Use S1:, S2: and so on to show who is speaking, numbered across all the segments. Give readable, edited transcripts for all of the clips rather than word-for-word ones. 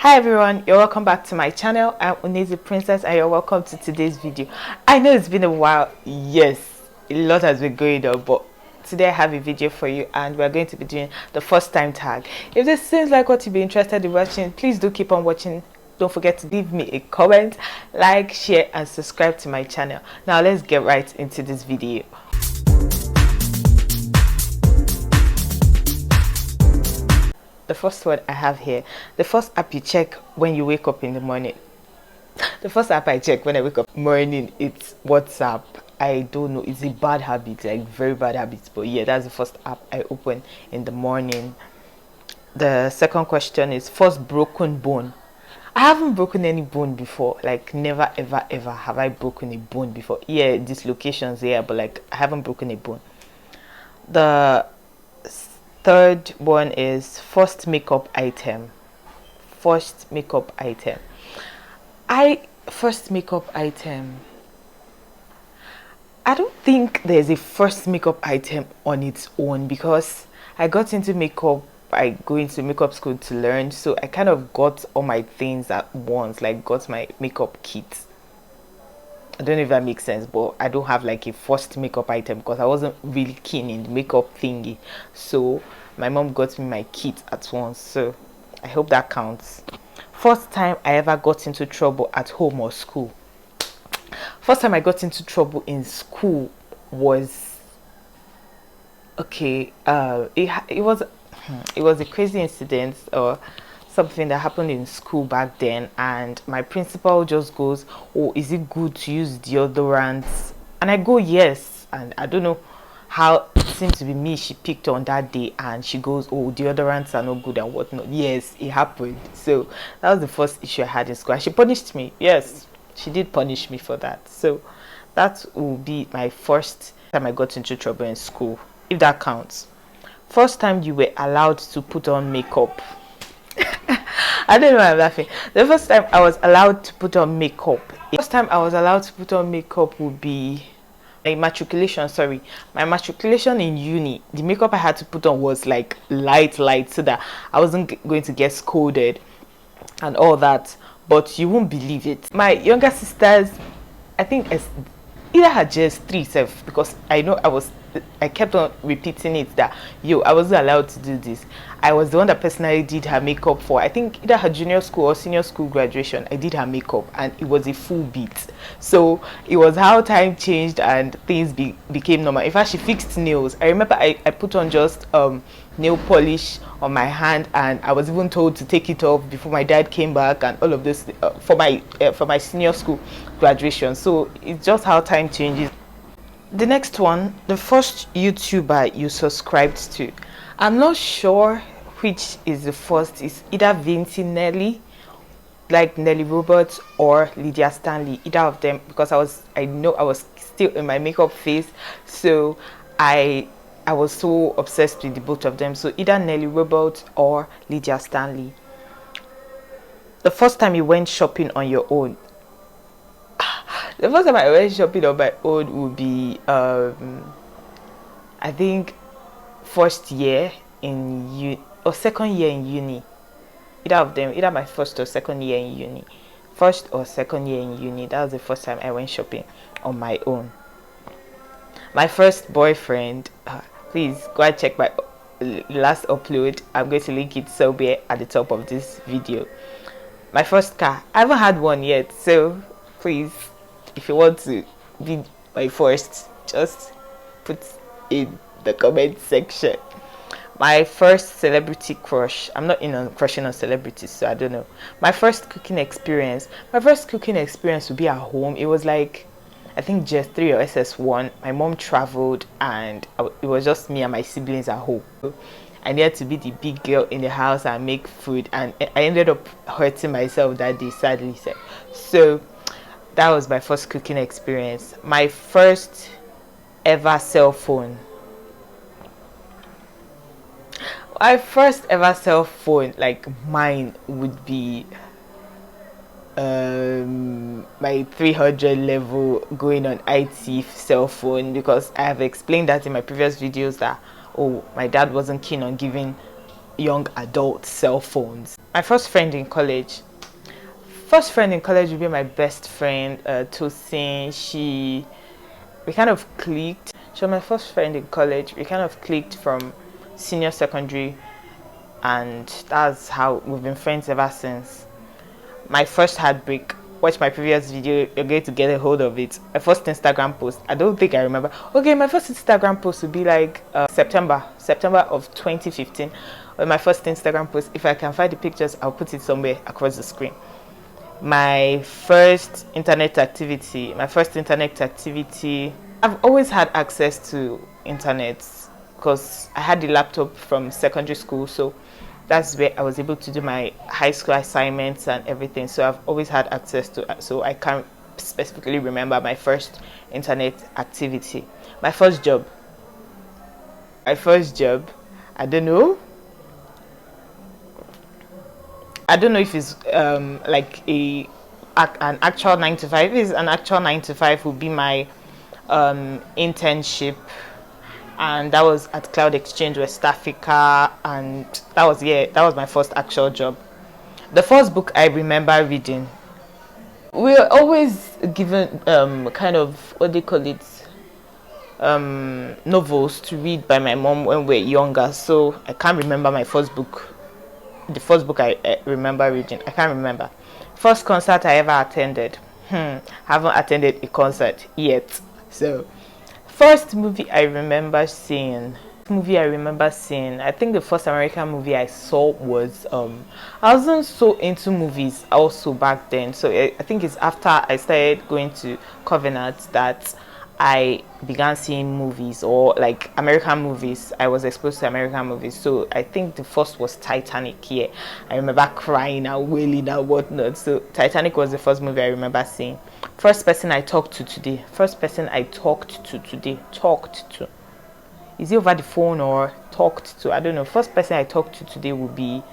S1: Hi everyone, you're welcome back to my channel. I'm Uneze Princess and you're welcome to today's video. I know it's been a while, yes, a lot has been going on, but today I have a video for you and we're going to be doing the first time tag. If this seems like what you'd be interested in watching, please do keep on watching. Don't forget to leave me a comment, like, share and subscribe to my channel. Now let's get right into this video. The first one I have here, the first app you check when you wake up in the morning. The first app I check when I wake up in the morning, it's WhatsApp. I don't know, it's a bad habit, like very bad habit, but yeah, that's the first app I open in the morning. The second question is first broken bone. I haven't broken any bone before, like never ever have I broken a bone before. Yeah, dislocations here, but like I haven't broken a bone. The third one is first makeup item. First makeup item. First makeup item. I don't think there's a first makeup item on its own because I got into makeup by going to makeup school to learn, so I kind of got all my things at once, like got my makeup kit. I don't know if that makes sense, but I don't have like a first makeup item because I wasn't really keen in the makeup thingy. So my mom got me my kit at once, so I hope that counts. First time I ever got into trouble at home or school. First time I got into trouble in school was okay. It was a crazy incident or something that happened in school back then, and my principal just goes, oh, is it good to use deodorants? And I go, yes. And I don't know how it seemed to be me she picked on that day, and she goes, oh, deodorants are no good and whatnot. Yes, it happened. So that was the first issue I had in school, and she punished me. Yes, she did punish me for that. So that will be my first time I got into trouble in school, if that counts. First time you were allowed to put on makeup. I don't know why I'm laughing. The first time I was allowed to put on makeup. The first time I was allowed to put on makeup would be my matriculation, my matriculation in uni. The makeup I had to put on was like light so that I wasn't going to get scolded and all that. But you won't believe it. My younger sisters, I think either had just 3 self, because I know I kept on repeating it that I wasn't allowed to do this. I was the one that personally did her makeup for, I think, either her junior school or senior school graduation. I did her makeup and it was a full beat. So it was how time changed and things became normal. In fact, she fixed nails. I remember I put on just nail polish on my hand, and I was even told to take it off before my dad came back and all of this for my senior school graduation. So it's just how time changes. The next one, the first YouTuber you subscribed to. I'm not sure which is the first. It's either Princeyuneze, like Nelly Roberts, or Lydia Stanley. Either of them, because I know I was still in my makeup phase, so I was so obsessed with the both of them. So either Nelly Roberts or Lydia Stanley. The first time you went shopping on your own. The first time I went shopping on my own would be I think first year in or second year in uni. Either of them, either my first or second year in uni. First or second year in uni, that was the first time I went shopping on my own. My first boyfriend, please go and check my last upload. I'm going to link it somewhere at the top of this video. My first car, I haven't had one yet, so please, if you want to be my first, just put in the comment section. My first celebrity crush. I'm not in on crushing on celebrities, so I don't know. My first cooking experience. My first cooking experience would be at home. It was like, I think just 3 or SS1. My mom traveled and it was just me and my siblings at home. I needed to be the big girl in the house and make food, and I ended up hurting myself that day, sadly. So that was my first cooking experience. My first ever cell phone. My first ever cell phone, like mine, would be my 300 level going on IT cell phone, because I have explained that in my previous videos that, oh, my dad wasn't keen on giving young adult cell phones. My first friend in college. First friend in college would be my best friend, Tosin. We kind of clicked. She was my first friend in college. We kind of clicked from senior secondary, and that's how we've been friends ever since. My first heartbreak. Watch my previous video, you're going to get a hold of it. My first Instagram post, I don't think I remember. Okay, my first Instagram post would be like September of 2015. Or my first Instagram post, if I can find the pictures, I'll put it somewhere across the screen. My first internet activity, I've always had access to internet because I had the laptop from secondary school, so that's where I was able to do my high school assignments and everything. So I've always had access to it. So I can't specifically remember my first internet activity. My first job, I don't know. I don't know if it's like an actual 9 to 5. If it's an actual 9 to 5, would be my internship. And that was at Cloud Exchange West Africa, and that was my first actual job. The first book I remember reading, we were always given kind of, what do you call it, novels to read by my mom when we were younger, so I can't remember my first book. The first book I remember reading, I can't remember. First concert I ever attended, haven't attended a concert yet. So first movie I remember seeing, I think the first American movie I saw was I wasn't so into movies also back then, so I think it's after I started going to Covenant that I began seeing movies, or like American movies. I was exposed to American movies. So I think the first was Titanic. Yeah, I remember crying and wailing and whatnot. So Titanic was the first movie I remember seeing. First person I talked to today. Is it over the phone or talked to? I don't know. First person I talked to today would be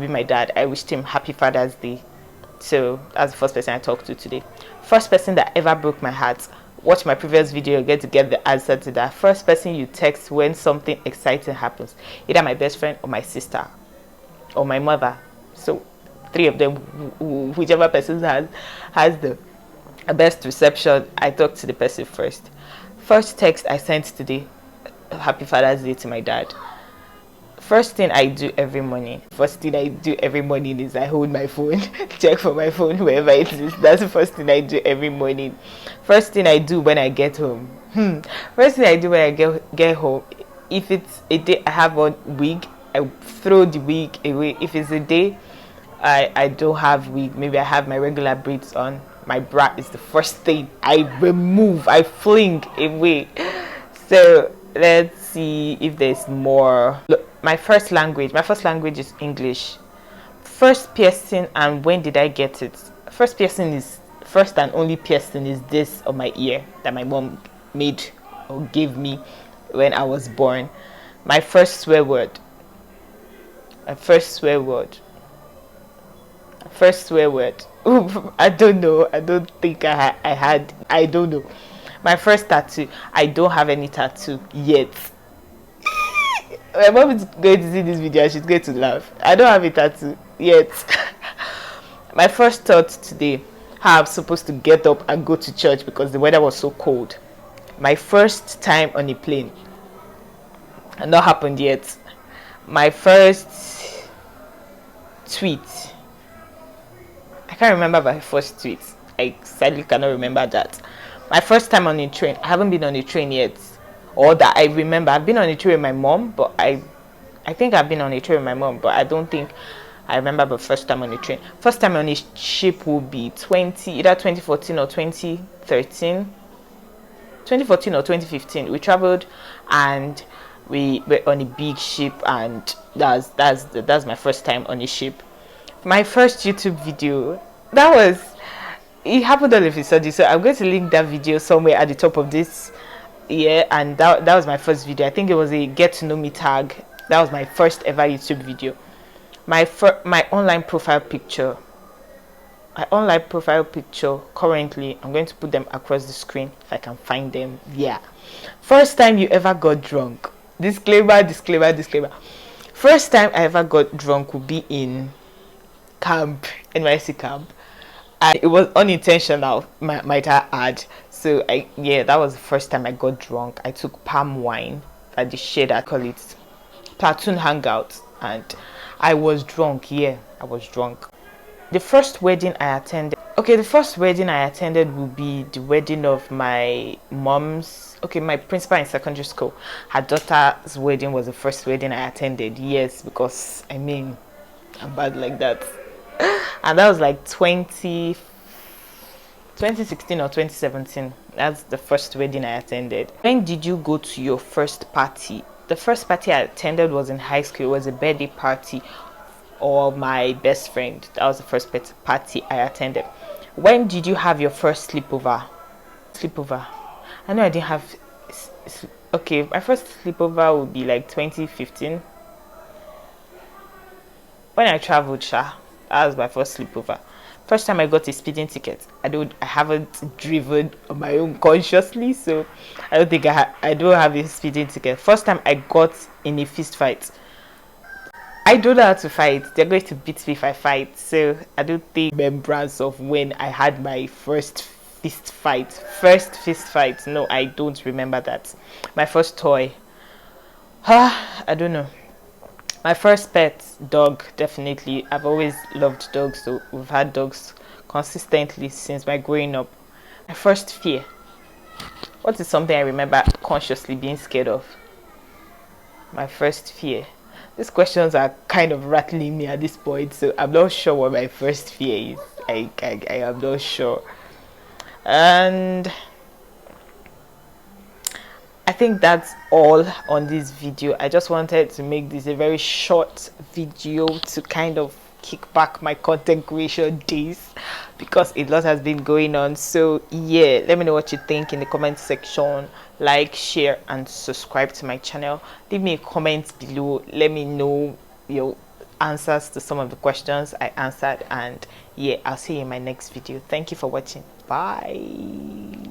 S1: my dad. I wished him happy Father's Day. So that's the first person I talked to today. First person that ever broke my heart. Watch my previous video, you get to get the answer to that. First person you text when something exciting happens. Either my best friend or my sister or my mother. So 3 of them, whichever person has the best reception, I talk to the person first. First text I sent today, happy Father's Day, to my dad. First thing I do every morning is I hold my phone, check for my phone wherever it is. That's the first thing I do every morning. First thing I do when I get home. First thing I do when I get home, if it's a day I have on wig, I throw the wig away. If it's a day I don't have wig, maybe I have my regular braids on, my bra is the first thing I remove, I fling away. So let's see if there's more. Look, my first language is English. First piercing and when did I get it? First and only piercing is this on my ear that my mom made or gave me when I was born. My first swear word. Ooh, I don't know. I don't think I had. I don't know. My first tattoo. I don't have any tattoo yet. My mom is going to see this video and she's going to laugh. I don't have a tattoo yet. My first thought today, how I'm supposed to get up and go to church because the weather was so cold. My first time on a plane. Not happened yet. My first tweet. I can't remember my first tweet. I sadly cannot remember that. My first time on a train. I haven't been on a train yet. Or that I remember. I've been on a train with my mom, but I think I've been on a train with my mom, but I don't think I remember the first time on a train. First time on a ship will be either 2014 or 2013. 2014 or 2015. We traveled and we were on a big ship, and that's my first time on a ship. My first YouTube video, it happened all of a sudden, so I'm going to link that video somewhere at the top of this. Yeah, and that was my first video. I think it was a get to know me tag. That was my first ever YouTube video. My online profile picture. Currently, I'm going to put them across the screen if I can find them. Yeah. First time you ever got drunk. Disclaimer. First time I ever got drunk would be in camp, NYC camp. And it was unintentional, might I add. So yeah, that was the first time I got drunk. I took palm wine at the shade, I call it platoon hangout, and I was drunk. Yeah, I was drunk. The first wedding I attended, okay, the first wedding I attended would be the wedding of my mom's, okay, my principal in secondary school. Her daughter's wedding was the first wedding I attended. Yes, because I mean, I'm bad like that. And that was like 2016 or 2017. That's the first wedding I attended. When did you go to your first party? The first party I attended was in high school. It was a birthday party of my best friend. That was the first party I attended. When did you have your first sleepover? I know I didn't have. Okay, my first sleepover would be like 2015. When I traveled, that was my first sleepover. First time I got a speeding ticket. I haven't driven on my own consciously, so I don't think I don't have a speeding ticket. First time I got in a fist fight. I don't know how to fight. They're going to beat me if I fight, so I don't think remembrance of when I had my first fist fight. No, I don't remember that. My first toy. I don't know. My first pet, dog, definitely. I've always loved dogs, so we've had dogs consistently since my growing up. My first fear. What is something I remember consciously being scared of? My first fear. These questions are kind of rattling me at this point, so I'm not sure what my first fear is. I am not sure. And I think that's all on this video. I just wanted to make this a very short video to kind of kick back my content creation days, because a lot has been going on. So yeah, let me know what you think in the comment section. Like, share and subscribe to my channel. Leave me a comment below. Let me know your answers to some of the questions I answered, and yeah, I'll see you in my next video. Thank you for watching. Bye.